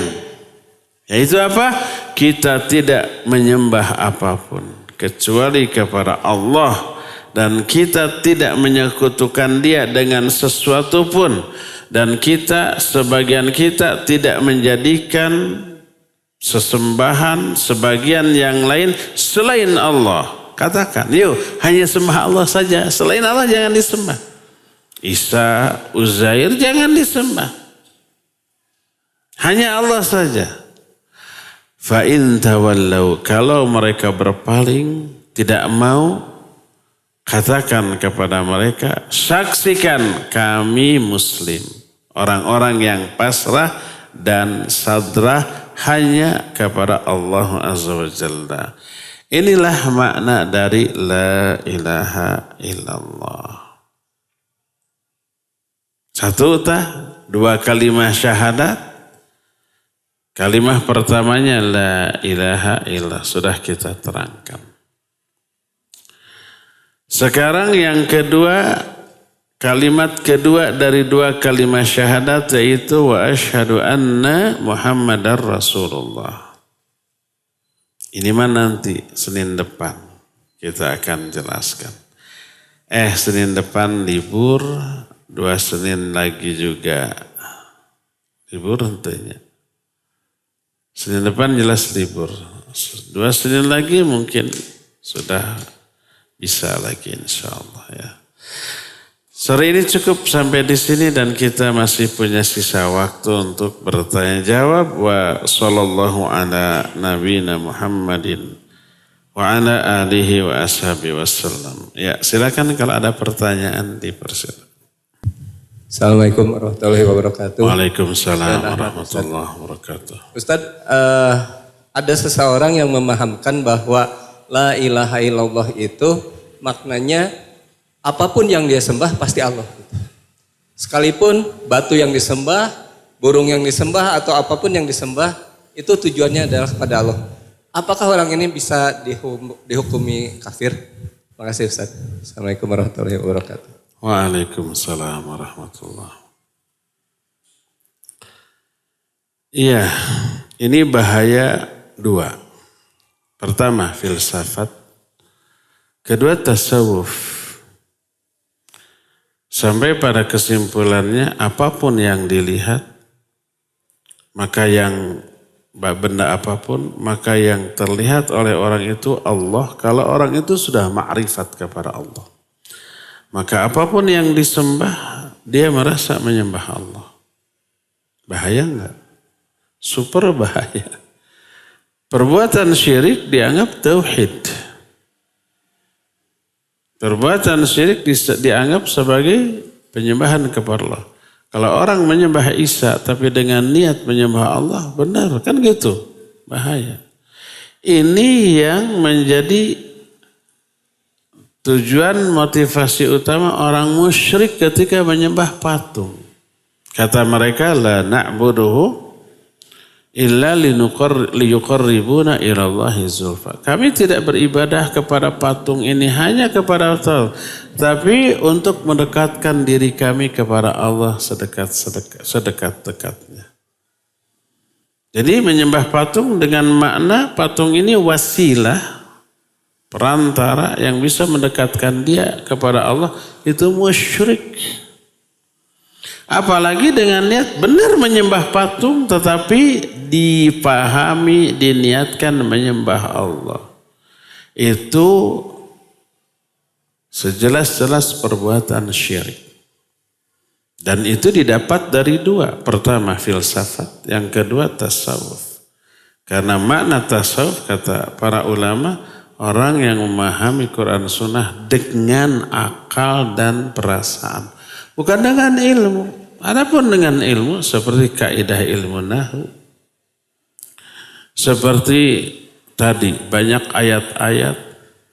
[SPEAKER 2] Yaitu apa? Kita tidak menyembah apapun kecuali kepada Allah. Dan kita tidak menyekutukan dia dengan sesuatu pun. Dan kita, sebagian kita tidak menjadikan sesembahan sebagian yang lain selain Allah. Katakan, yuk hanya sembah Allah saja. Selain Allah jangan disembah. Isa, Uzair jangan disembah. Hanya Allah saja. Fa in tawallau, kalau mereka berpaling, tidak mau, katakan kepada mereka, saksikan kami Muslim. Orang-orang yang pasrah dan sadrah hanya kepada Allah Azza wa Jalla. Inilah makna dari la ilaha illallah. Satu tah, dua kalimah syahadat. Kalimah pertamanya la ilaha illallah. Sudah kita terangkan. Sekarang yang kedua, kalimat kedua dari dua kalimat syahadat yaitu wa asyhadu anna Muhammadar Rasulullah. Ini mah nanti Senin depan kita akan jelaskan. Senin depan libur, 2 Senin lagi juga libur tentunya. Senin depan jelas libur. 2 Senin lagi mungkin sudah bisa lagi insyaallah ya. Sore ini cukup sampai di sini dan kita masih punya sisa waktu untuk bertanya jawab. Wa sallallahu ala nabiyina Muhammadin wa ala alihi wa ashabihi wasallam. Ya, silakan kalau ada pertanyaan dipersilakan.
[SPEAKER 3] Assalamualaikum warahmatullahi wabarakatuh.
[SPEAKER 2] Waalaikumsalam warahmatullahi wabarakatuh.
[SPEAKER 3] Ustadz, ada seseorang yang memahamkan bahwa la ilaha illallah itu maknanya apapun yang dia sembah pasti Allah. Sekalipun batu yang disembah, burung yang disembah atau apapun yang disembah itu tujuannya adalah kepada Allah. Apakah orang ini bisa dihukumi kafir? Terima kasih Ustaz. Assalamualaikum warahmatullahi wabarakatuh.
[SPEAKER 2] Waalaikumsalam warahmatullahi. Iya, ini bahaya dua. Pertama filsafat, kedua tasawuf. Sampai pada kesimpulannya apapun yang dilihat, maka yang benda apapun, maka yang terlihat oleh orang itu Allah. Kalau orang itu sudah ma'rifat kepada Allah, maka apapun yang disembah, dia merasa menyembah Allah. Bahaya enggak? Super bahaya. Perbuatan syirik dianggap tauhid. Perbuatan syirik dianggap sebagai penyembahan kepada Allah. Kalau orang menyembah Isa tapi dengan niat menyembah Allah, benar kan gitu? Bahaya. Ini yang menjadi tujuan motivasi utama orang musyrik ketika menyembah patung. Kata mereka, la na'buduhu illa liyuqarribuna ilallahi zulfa. Kami tidak beribadah kepada patung ini hanya kepada Allah, tapi untuk mendekatkan diri kami kepada Allah sedekat-dekatnya. Jadi menyembah patung dengan makna patung ini wasilah, perantara yang bisa mendekatkan dia kepada Allah, itu musyrik. Apalagi dengan niat benar menyembah patung tetapi dipahami, diniatkan menyembah Allah. Itu sejelas-jelas perbuatan syirik. Dan itu didapat dari dua. Pertama filsafat, yang kedua tasawuf. Karena makna tasawuf kata para ulama, orang yang memahami Quran Sunnah dengan akal dan perasaan. Bukan dengan ilmu. Adapun dengan ilmu seperti kaidah ilmu nahwu. Seperti tadi banyak ayat-ayat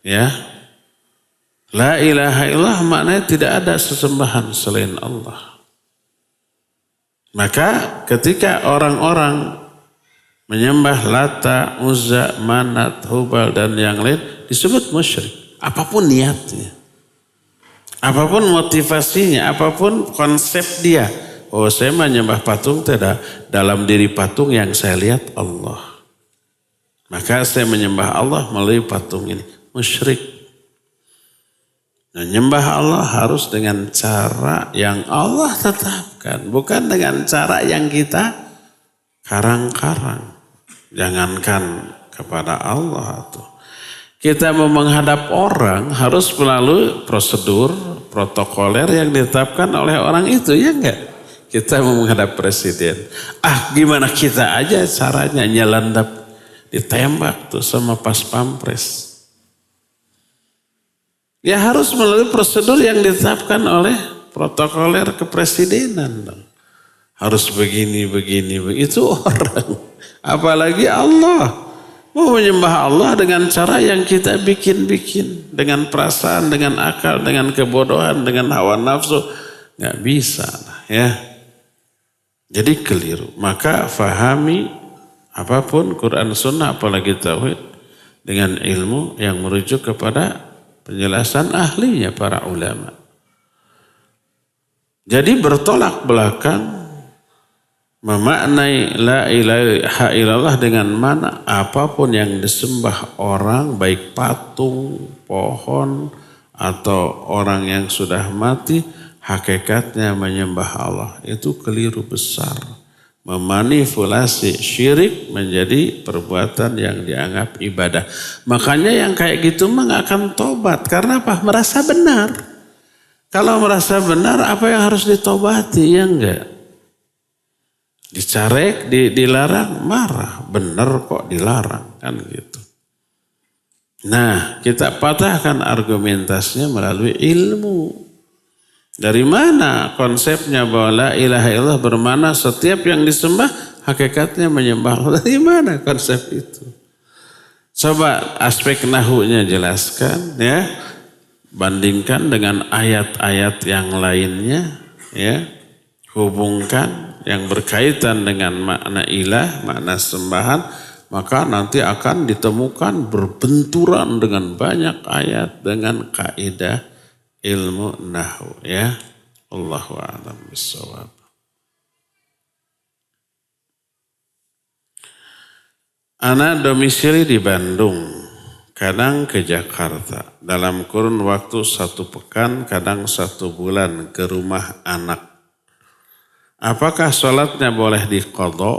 [SPEAKER 2] ya. La ilaha illallah maknanya tidak ada sesembahan selain Allah. Maka ketika orang-orang menyembah Lata, Uzza, Manat, Hubal dan yang lain disebut musyrik. Apapun niatnya. Apapun motivasinya, apapun konsep dia. Oh saya menyembah patung tidak. Dalam diri patung yang saya lihat Allah. Maka saya menyembah Allah melalui patung ini. Musyrik. Nah, menyembah Allah harus dengan cara yang Allah tetapkan. Bukan dengan cara yang kita karang-karang. Jangankan kepada Allah tuh. Kita mau menghadap orang harus melalui prosedur protokoler yang ditetapkan oleh orang itu, ya enggak? Kita mau menghadap presiden. Gimana kita aja caranya nyelandap ditembak tuh sama pas pampres. Ya harus melalui prosedur yang ditetapkan oleh protokoler kepresidenan dong. Harus begini. Itu orang. Apalagi Allah. Mau menyembah Allah dengan cara yang kita bikin-bikin. Dengan perasaan, dengan akal, dengan kebodohan, dengan hawa nafsu. Nggak bisa ya. Jadi keliru. Maka fahami apapun Quran Sunnah apalagi Tauhid. Dengan ilmu yang merujuk kepada penjelasan ahlinya para ulama. Jadi bertolak belakang memaknai la ilaha illallah dengan mana apapun yang disembah orang baik patung, pohon atau orang yang sudah mati hakikatnya menyembah Allah itu keliru besar. Memanipulasi syirik menjadi perbuatan yang dianggap ibadah. Makanya yang kayak gitu mah gak akan tobat. Karena apa? Merasa benar. Kalau merasa benar apa yang harus ditobati? Ya enggak. Dicarek, dilarang, marah. Benar kok dilarang. Kan gitu. Nah kita patahkan argumentasinya melalui ilmu. Dari mana konsepnya bahwa la ilaha illallah bermakna setiap yang disembah hakikatnya menyembah Allah? Dari mana konsep itu? Coba aspek nahunya jelaskan ya. Bandingkan dengan ayat-ayat yang lainnya ya. Hubungkan yang berkaitan dengan makna ilah, makna sembahan, maka nanti akan ditemukan berbenturan dengan banyak ayat dengan kaidah ilmu nahwu ya. Allahu a'lam bishawab. Ana domisili di Bandung, kadang ke Jakarta. Dalam kurun waktu 1 pekan, kadang 1 bulan ke rumah anak. Apakah sholatnya boleh diqadha?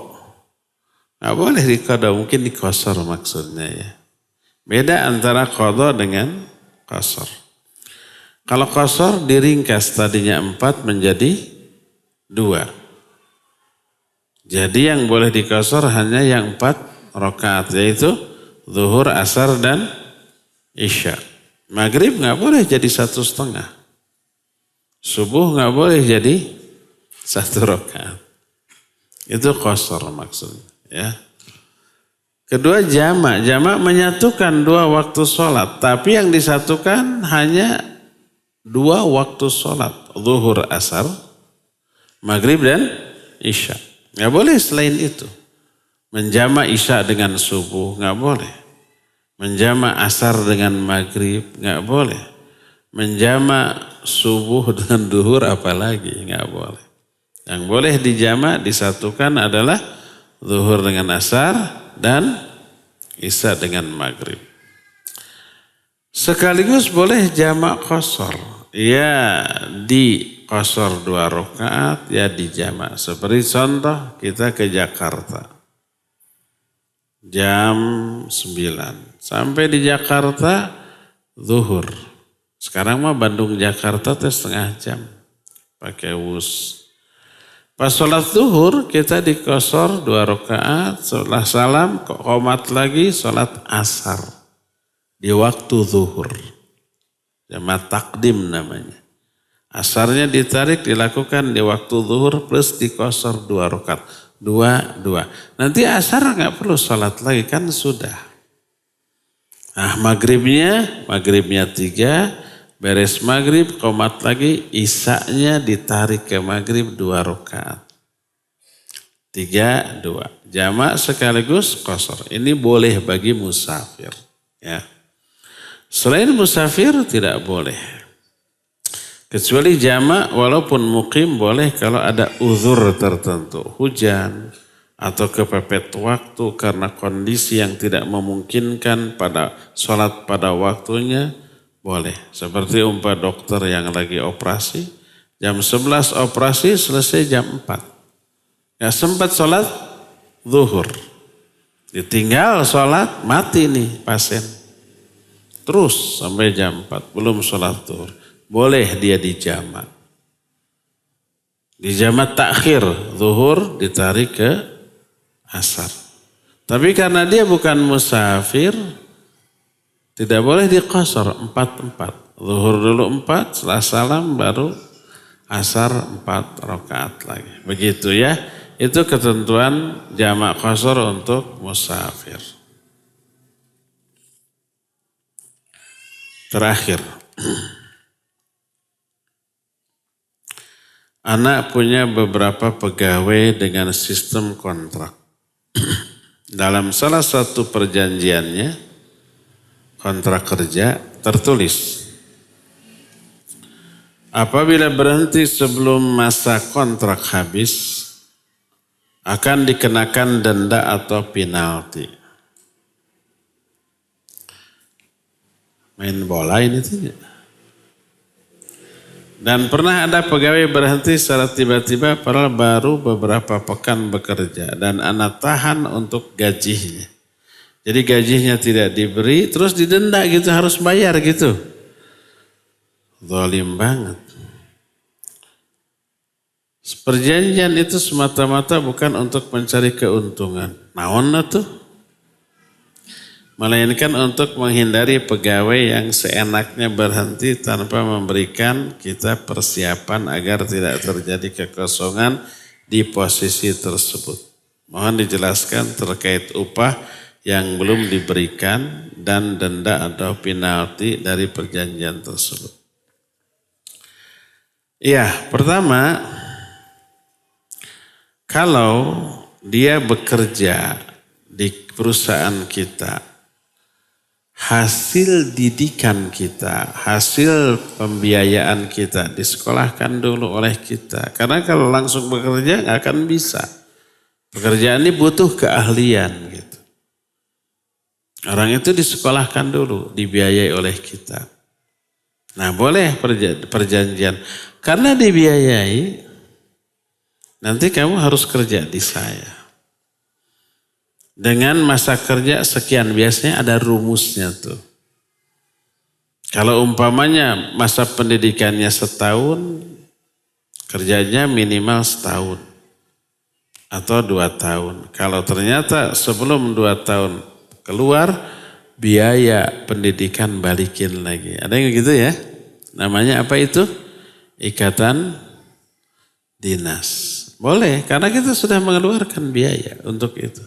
[SPEAKER 2] Nggak boleh diqadha, mungkin diqasar maksudnya ya. Beda antara qadha dengan qasar. Kalau qasar diringkas tadinya 4 menjadi 2. Jadi yang boleh diqasar hanya yang 4 rakaat yaitu zuhur, asar dan isya. Maghrib nggak boleh jadi 1,5. Subuh nggak boleh jadi 1 rakaat. Itu qasar maksudnya ya. Kedua jamak. Jamak menyatukan 2 waktu sholat. Tapi yang disatukan hanya 2 waktu sholat, zuhur, asar, maghrib dan isya. Nggak boleh selain itu. Menjama isya dengan subuh, nggak boleh. Menjama asar dengan maghrib, nggak boleh. Menjama subuh dengan duhur apalagi, nggak boleh. Yang boleh dijama disatukan adalah zuhur dengan asar dan isya dengan maghrib. Sekaligus boleh jamak qasar. Ya di qasar 2 rakaat, ya di jamak. Seperti contoh kita ke Jakarta. Jam 9. Sampai di Jakarta zuhur. Sekarang mah Bandung Jakarta itu 1/2 jam. Pakai wus. Pas sholat zuhur kita dikosor 2 rakaat, setelah salam qomat lagi sholat asar di waktu zuhur. Jamak takdim namanya. Asarnya ditarik dilakukan di waktu zuhur plus dikosor 2 rakaat. 2. Nanti asar nggak perlu sholat lagi kan sudah. Nah maghribnya 3. Beres maghrib, qomat lagi, isya-nya ditarik ke maghrib 2 rakaat. 3, 2. Jamak sekaligus qasar. Ini boleh bagi musafir. Ya. Selain musafir tidak boleh. Kecuali jamak walaupun mukim boleh kalau ada uzur tertentu. Hujan atau kepepet waktu karena kondisi yang tidak memungkinkan pada sholat pada waktunya. Boleh, seperti umpah dokter yang lagi operasi, jam 11 operasi selesai jam 4. Gak sempat sholat zuhur. Ditinggal sholat, mati nih pasien. Terus sampai jam 4, belum sholat zuhur. Boleh dia dijamak. Dijamak takhir, zuhur ditarik ke asar. Tapi karena dia bukan musafir, tidak boleh diqasar 4-4. Zuhur dulu 4, setelah salam baru asar 4 rakaat lagi. Begitu ya. Itu ketentuan jamak qasar untuk musafir. Terakhir. Anak punya beberapa pegawai dengan sistem kontrak. Dalam salah satu perjanjiannya, kontrak kerja tertulis. Apabila berhenti sebelum masa kontrak habis, akan dikenakan denda atau penalti. Main bola ini tidak. Dan pernah ada pegawai berhenti secara tiba-tiba padahal baru beberapa pekan bekerja dan anak tahan untuk gajinya. Jadi gajinya tidak diberi, terus didenda gitu, harus bayar gitu. Zalim banget. Perjanjian itu semata-mata bukan untuk mencari keuntungan. Naon tuh? Melainkan untuk menghindari pegawai yang seenaknya berhenti tanpa memberikan kita persiapan agar tidak terjadi kekosongan di posisi tersebut. Mohon dijelaskan terkait upah yang belum diberikan dan denda atau penalti dari perjanjian tersebut. Iya, pertama, kalau dia bekerja di perusahaan kita, hasil didikan kita, hasil pembiayaan kita disekolahkan dulu oleh kita. Karena kalau langsung bekerja nggak akan bisa. Pekerjaan ini butuh keahlian gitu. Orang itu disekolahkan dulu, dibiayai oleh kita. Nah boleh perjanjian. Karena dibiayai, nanti kamu harus kerja di saya. Dengan masa kerja sekian, biasanya ada rumusnya tuh. Kalau umpamanya masa pendidikannya setahun, kerjanya minimal setahun. Atau 2 tahun. Kalau ternyata sebelum 2 tahun keluar, biaya pendidikan balikin lagi. Ada yang gitu ya? Namanya apa itu? Ikatan dinas. Boleh, karena kita sudah mengeluarkan biaya untuk itu.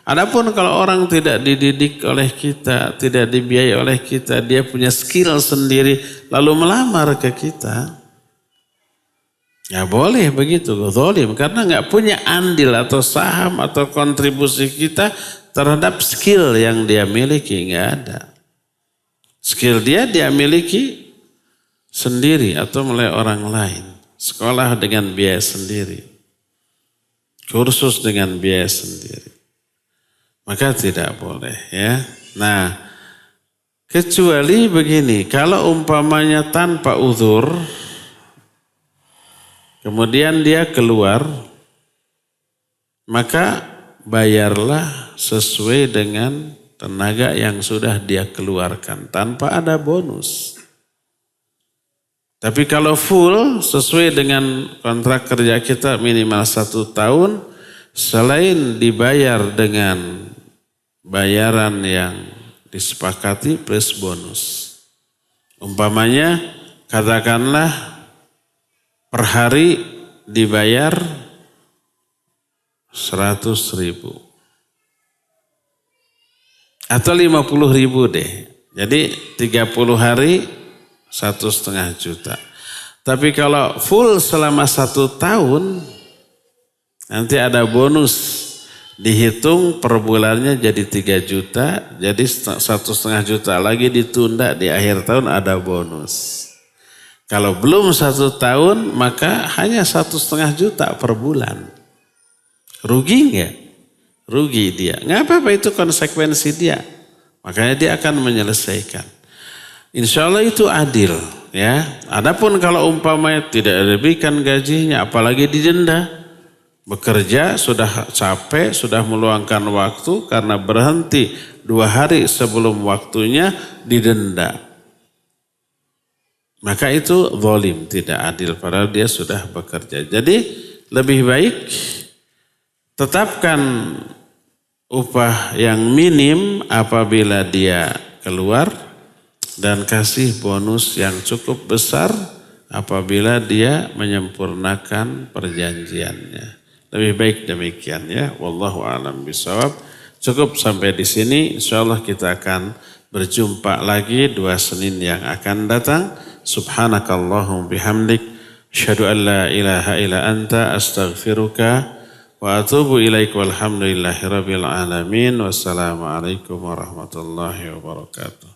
[SPEAKER 2] Adapun kalau orang tidak dididik oleh kita, tidak dibiayai oleh kita, dia punya skill sendiri, lalu melamar ke kita, ya boleh begitu, zalim. Karena nggak punya andil atau saham atau kontribusi kita terhadap skill yang dia miliki, nggak ada. Skill dia miliki sendiri atau oleh orang lain. Sekolah dengan biaya sendiri. Kursus dengan biaya sendiri. Maka tidak boleh ya. Nah, kecuali begini, kalau umpamanya tanpa uzur, kemudian dia keluar, maka bayarlah sesuai dengan tenaga yang sudah dia keluarkan tanpa ada bonus. Tapi kalau full sesuai dengan kontrak kerja kita minimal 1 tahun, selain dibayar dengan bayaran yang disepakati plus bonus. Umpamanya katakanlah per hari dibayar 100.000 atau 50.000 deh. Jadi 30 hari 1,5 juta. Tapi kalau full selama 1 tahun, nanti ada bonus. Dihitung per bulannya jadi 3 juta, jadi 1,5 juta lagi ditunda di akhir tahun ada bonus. Kalau belum 1 tahun, maka hanya 1,5 juta per bulan. Rugi nggak? Rugi dia. Nggak apa-apa, itu konsekuensi dia. Makanya dia akan menyelesaikan. Insya Allah itu adil, ya. Adapun kalau umpamanya tidak diberikan gajinya, apalagi didenda, bekerja sudah capek, sudah meluangkan waktu karena berhenti 2 hari sebelum waktunya didenda, maka itu zalim, tidak adil, padahal dia sudah bekerja. Jadi lebih baik tetapkan upah yang minim apabila dia keluar, dan kasih bonus yang cukup besar apabila dia menyempurnakan perjanjiannya. Lebih baik demikian, ya. Wallahu a'lam bishawab. Cukup sampai di sini. Insyaallah kita akan berjumpa lagi 2 Senin yang akan datang. Subhanakallahum bihamdik. Asyhadu an la ilaha illa anta astaghfiruka wa atubu ilaik. Walhamdulillahi rabbil alamin. Wassalamualaikum warahmatullahi wabarakatuh.